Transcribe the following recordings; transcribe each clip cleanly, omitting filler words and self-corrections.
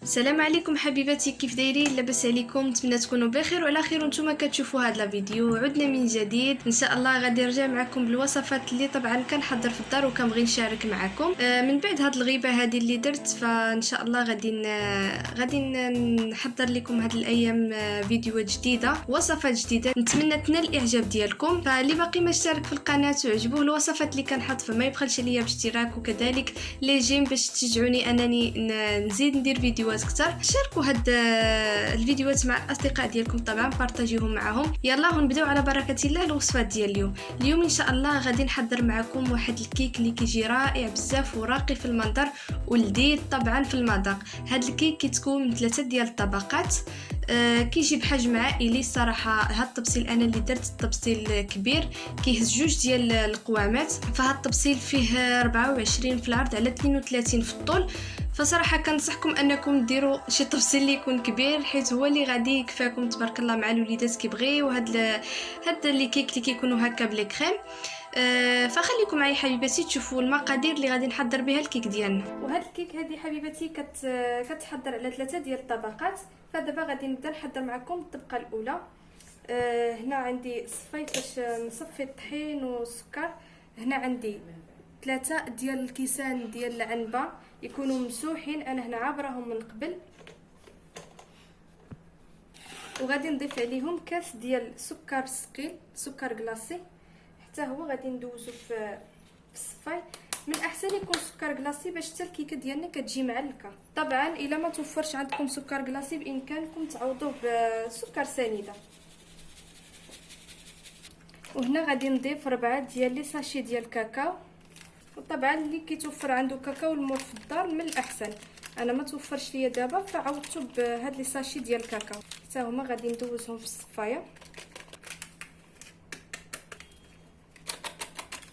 السلام عليكم حبيباتي، كيف دايرين؟ لاباس عليكم؟ نتمنى تكونوا بخير وعلى خير وانتم كتشوفوا هذا الفيديو. عدنا من جديد ان شاء الله، غادي نرجع معكم بالوصفات اللي طبعا كنحضر في الدار وكنبغي نشارك معكم. من بعد هاد الغيبه هذه اللي درت، فان شاء الله غادي نحضر لكم هاد الايام فيديوهات جديده، وصفات جديده. نتمنى تنال الاعجاب ديالكم. فاللي باقي ما اشترك في القناه وعجبوه الوصفات اللي كنحط، فما يبخلش عليا باشتراك، وكذلك لي جيم باش تشجعوني انني نزيد ندير فيديوهات اكثر. شاركوا هاد الفيديوهات مع الاصدقاء ديالكم، طبعا بارطاجيوهم معهم. يلا نبداو على بركه الله الوصفات ديال اليوم ان شاء الله. غادي نحضر معكم واحد الكيك اللي كيجي رائع بزاف وراقي في المنظر ولذيذ طبعا في المذاق. هاد الكيك كيتكون من 3 ديال الطبقات، كيجي بحجم عائلي. الصراحه هاد الطبسيل انا اللي درت الطبسيل كبير، كيهز 2 ديال القوامات. فهاد الطبسيل فيه 24 في العرض على 32 في الطول. فصراحه كنصحكم انكم ديروا شي طبسيل اللي يكون كبير، حيت هو اللي غادي يكفاكم تبارك الله مع الوليدات كيبغيو هاد لي كيك اللي كيكونوا هكا بلي كريم. فخليكم معايا حبيباتي تشوفوا المقادير اللي غادي نحضر بها الكيك ديالنا. وهاد الكيك هذه حبيباتي كتحضر على 3 ديال الطبقات. فدابا غادي نبدا نحضر معكم الطبقه الاولى. هنا عندي صفيت باش نصفي الطحين والسكر. هنا عندي 3 ديال الكيسان ديال العنبه يكونوا مسوحين، انا هنا عابراهم من قبل. وغادي نضيف عليهم كاس ديال سكر ثقيل، سكر كلاصي، حتى هو غادي ندوزو في الصفاي. من الاحسن يكون سكر كلاصي باش حتى الكيكه ديالنا كتجي معلكه. طبعا الا ما توفرش عندكم سكر كلاصي بامكانكم تعوضوه بسكر سنيده. وهنا غادي نضيف 4 ديال لي ساشي ديال الكاكاو. وطبعا اللي كيتوفر عنده كاكاو المور في الدار من الاحسن. انا ما توفرش ليا دابا فعوضته بهاد لي ساشي ديال الكاكاو. حتى هما غادي ندوزهم في الصفايه.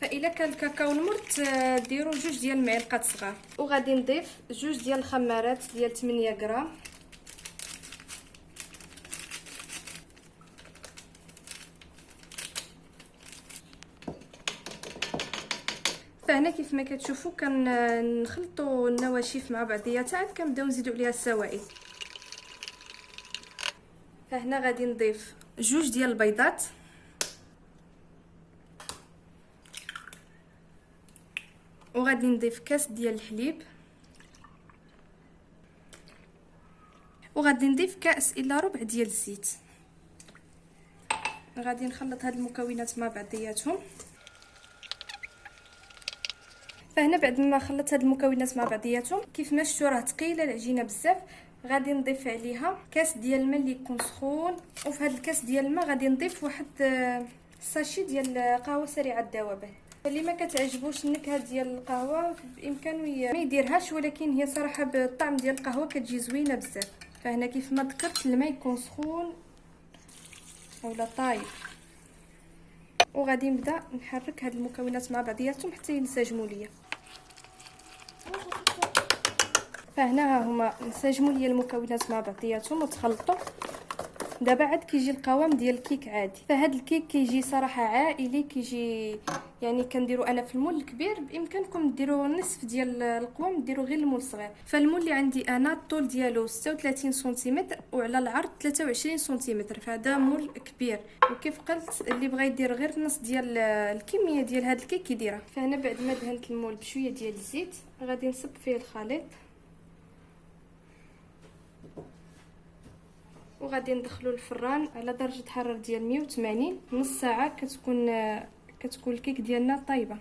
فإلا كان الكاكاو المرت ديروا 2 ديال المعلقات صغار. وغادي نضيف 2 ديال الخمارات ديال 8 غرام. فهنا كيف ما كتشوفوا كنخلطوا النواشف مع بعضياتها، عاد كنبداو نزيدوا عليها السوائل. فهنا غادي نضيف 2 ديال البيضات، وغادي نضيف كاس ديال الحليب، وغادي نضيف كاس الا ربع ديال الزيت. غادي نخلط هاد المكونات مع بعضياتهم. فهنا بعد ما خلطت هاد المكونات مع بعضياتهم، كيف ما شفتوا راه ثقيله العجينه بزاف، غادي نضيف عليها كاس ديال الماء اللي يكون سخون. وفي هاد الكاس ديال الماء غادي نضيف واحد ساشي ديال قهوه سريعه الذوبان. اللي ما كتعجبوش النكهه ديال القهوه بامكانه ما يديرهاش، ولكن هي صراحه بالطعم ديال القهوه كتجي زوينه بزاف. فهنا كيف ما ذكرت الماء يكون سخون اولا طايب. وغادي نبدا نحرك هاد المكونات مع بعضياتهم حتى ينسجموا ليا. فهنا ها هما انسجموا ليا المكونات مع بعضياتهم وتخلطوا. دابا عاد كيجي القوام ديال الكيك عادي. فهاد الكيك كيجي صراحه عائلي، كيجي يعني كنديرو انا في المول الكبير، بامكانكم ديروا نصف ديال القوام، ديروا غير المول الصغير. فالمول اللي عندي انا الطول ديالو 36 سنتيمتر وعلى العرض 23 سنتيمتر، فهذا مول كبير. وكيف قلت اللي بغى يدير غير نص ديال الكميه ديال هاد الكيك يديرها. فهنا بعد ما دهنت المول بشويه ديال الزيت، غادي نصب فيه الخليط وغادي ندخلو الفران على درجه حراره ديال 180 نص ساعه. كتكون الكيك ديالنا طايبه.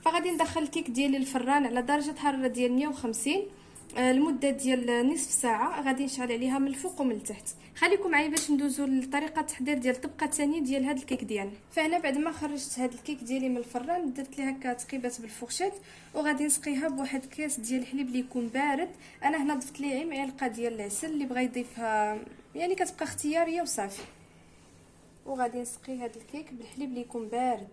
فغادي ندخل الكيك ديالي الفران على درجه حراره ديال 150 لمده ديال نصف ساعه. غادي نشعل عليها من الفوق ومن التحت. خليكم معايا باش ندوزو لطريقه التحضير ديال الطبقه الثانيه ديال هذا الكيك ديالنا. فهنا بعد ما خرجت هذا الكيك ديالي من الفران، درت ليه هكا تقيبات بالفورشيت، وغادي نسقيها بواحد كاس ديال الحليب اللي يكون بارد. انا هنا ضفت ليه معلقه ديال العسل، اللي بغى يضيفها يعني كتبقى اختياريه وصافي. وغادي نسقي هذا الكيك بالحليب اللي يكون بارد.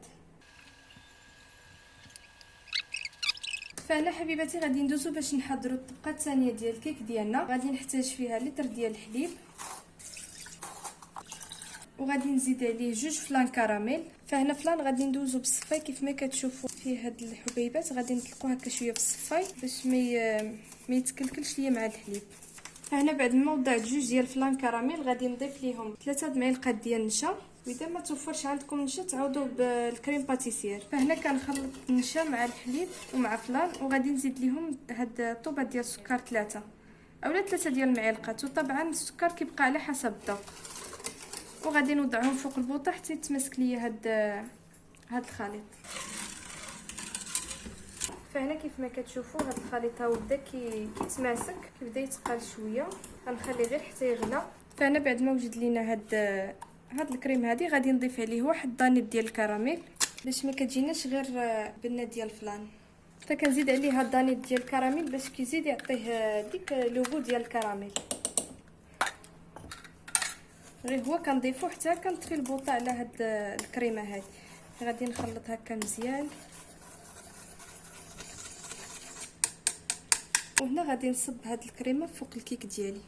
فهنا حبيباتي غادي ندوزو باش نحضروا الطبقه الثانيه ديال الكيك ديالنا. غادي نحتاج فيها لتر ديال الحليب، وغادي نزيد عليه 2 فلان كراميل. فهنا فلان غادي ندوزو بالصفاي كيف ما كتشوفوا فيه هاد الحبيبات، غادي نطلقوه هكا شويه في الصفاي باش ما يتكلكلش ليا مع الحليب. هنا بعد ما وضعت جوج ديال فلان كراميل غادي نضيف ليهم 3 معالق ديال النشا، واذا ما توفرش عندكم نشا تعوضوا بالكريم باتيسير. فهنا كنخلط النشا مع الحليب ومع فلان، وغادي نزيد ليهم هاد الطوبه ديال السكر 3 اولا 3 ديال المعالق، وطبعا السكر كيبقى على حسب الذوق. وغادي نوضعهم فوق البوطه حتى يتماسك ليا هاد الخليط. فهنا كيف ما كتشوفوا هاد الخليط ها بدا كيتماسك، كيبدا يتقال شويه، غنخليه غير حتى يغلى. فهنا بعد ما وجد لينا هاد الكريم هادي غادي نضيف عليه واحد دانيت ديال الكراميل باش ما كتجيناش غير بنه ديال الفلان. فكنزيد عليه هاد دانيت ديال الكراميل باش كيزيد يعطيه ديك لوغو ديال الكراميل. غير هو كنضيفو حتى كنطفي البوطه على هاد الكريمه هادي. غادي نخلط هكا مزيان، وهنا غادي نصب هاد الكريمه فوق الكيك ديالي.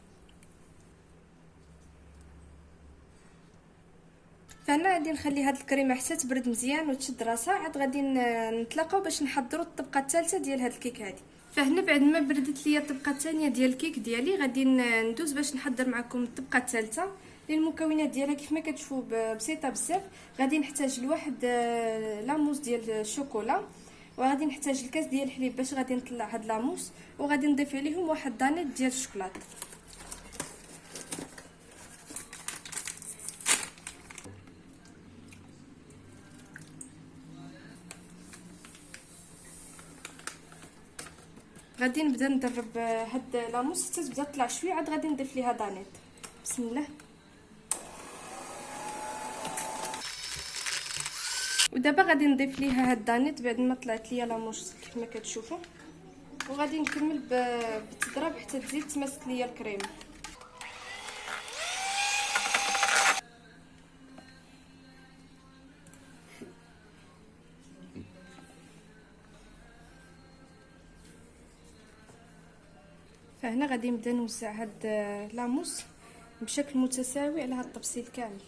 فهنا غادي نخلي هاد الكريمه حتى تبرد مزيان وتشد راسها، عاد غادي نتلاقاو باش نحضروا الطبقه الثالثه ديال هاد الكيك هادي. فهنا بعد ما بردت ليا الطبقه الثانيه ديال الكيك ديالي غادي ندوز باش نحضر معكم الطبقه الثالثه. المكونات ديالها كيف ما كتشوفوا بسيطه بزاف. غادي نحتاج لواحد لاموس ديال الشوكولا، وغادي نحتاج الكاس ديال الحليب باش غادي نطلع هاد لاموس، وغادي نضيف عليهم واحد دانيت ديال الشوكولاط. غادي نبدا ندرب هاد لاموس حتى تبدا تطلع شويه، عاد غادي نضيف ليها دانيت. بسم الله. ودابا غادي نضيف ليها هاد دانيت بعد ما طلعت ليا لاموس كيف ما كتشوفوا، وغادي نكمل بالتضرب حتى تزيد تماسك ليا الكريمه. فهنا غادي نبدا نوزع هاد لاموس بشكل متساوي على هاد الطبسيل كامل.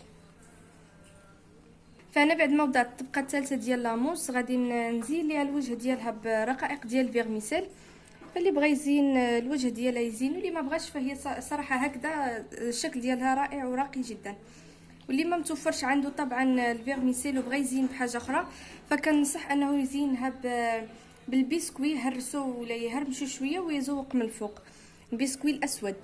فانا بعد ما وضعت الطبقه الثالثه ديال لاموس غادي نزين ليها الوجه ديالها برقائق ديال الفيرميسيل. فاللي بغى يزين الوجه ديالها يزين، واللي ما بغاش فهي صراحه هكذا الشكل ديالها رائع وراقي جدا. واللي ما متوفرش عنده طبعا الفيرميسيل وبغى يزين بحاجه اخرى، فكنصح انه يزينها بالبسكوي، هرسو ولا يهرمشو شويه ويزوق من الفوق، البسكوي الاسود.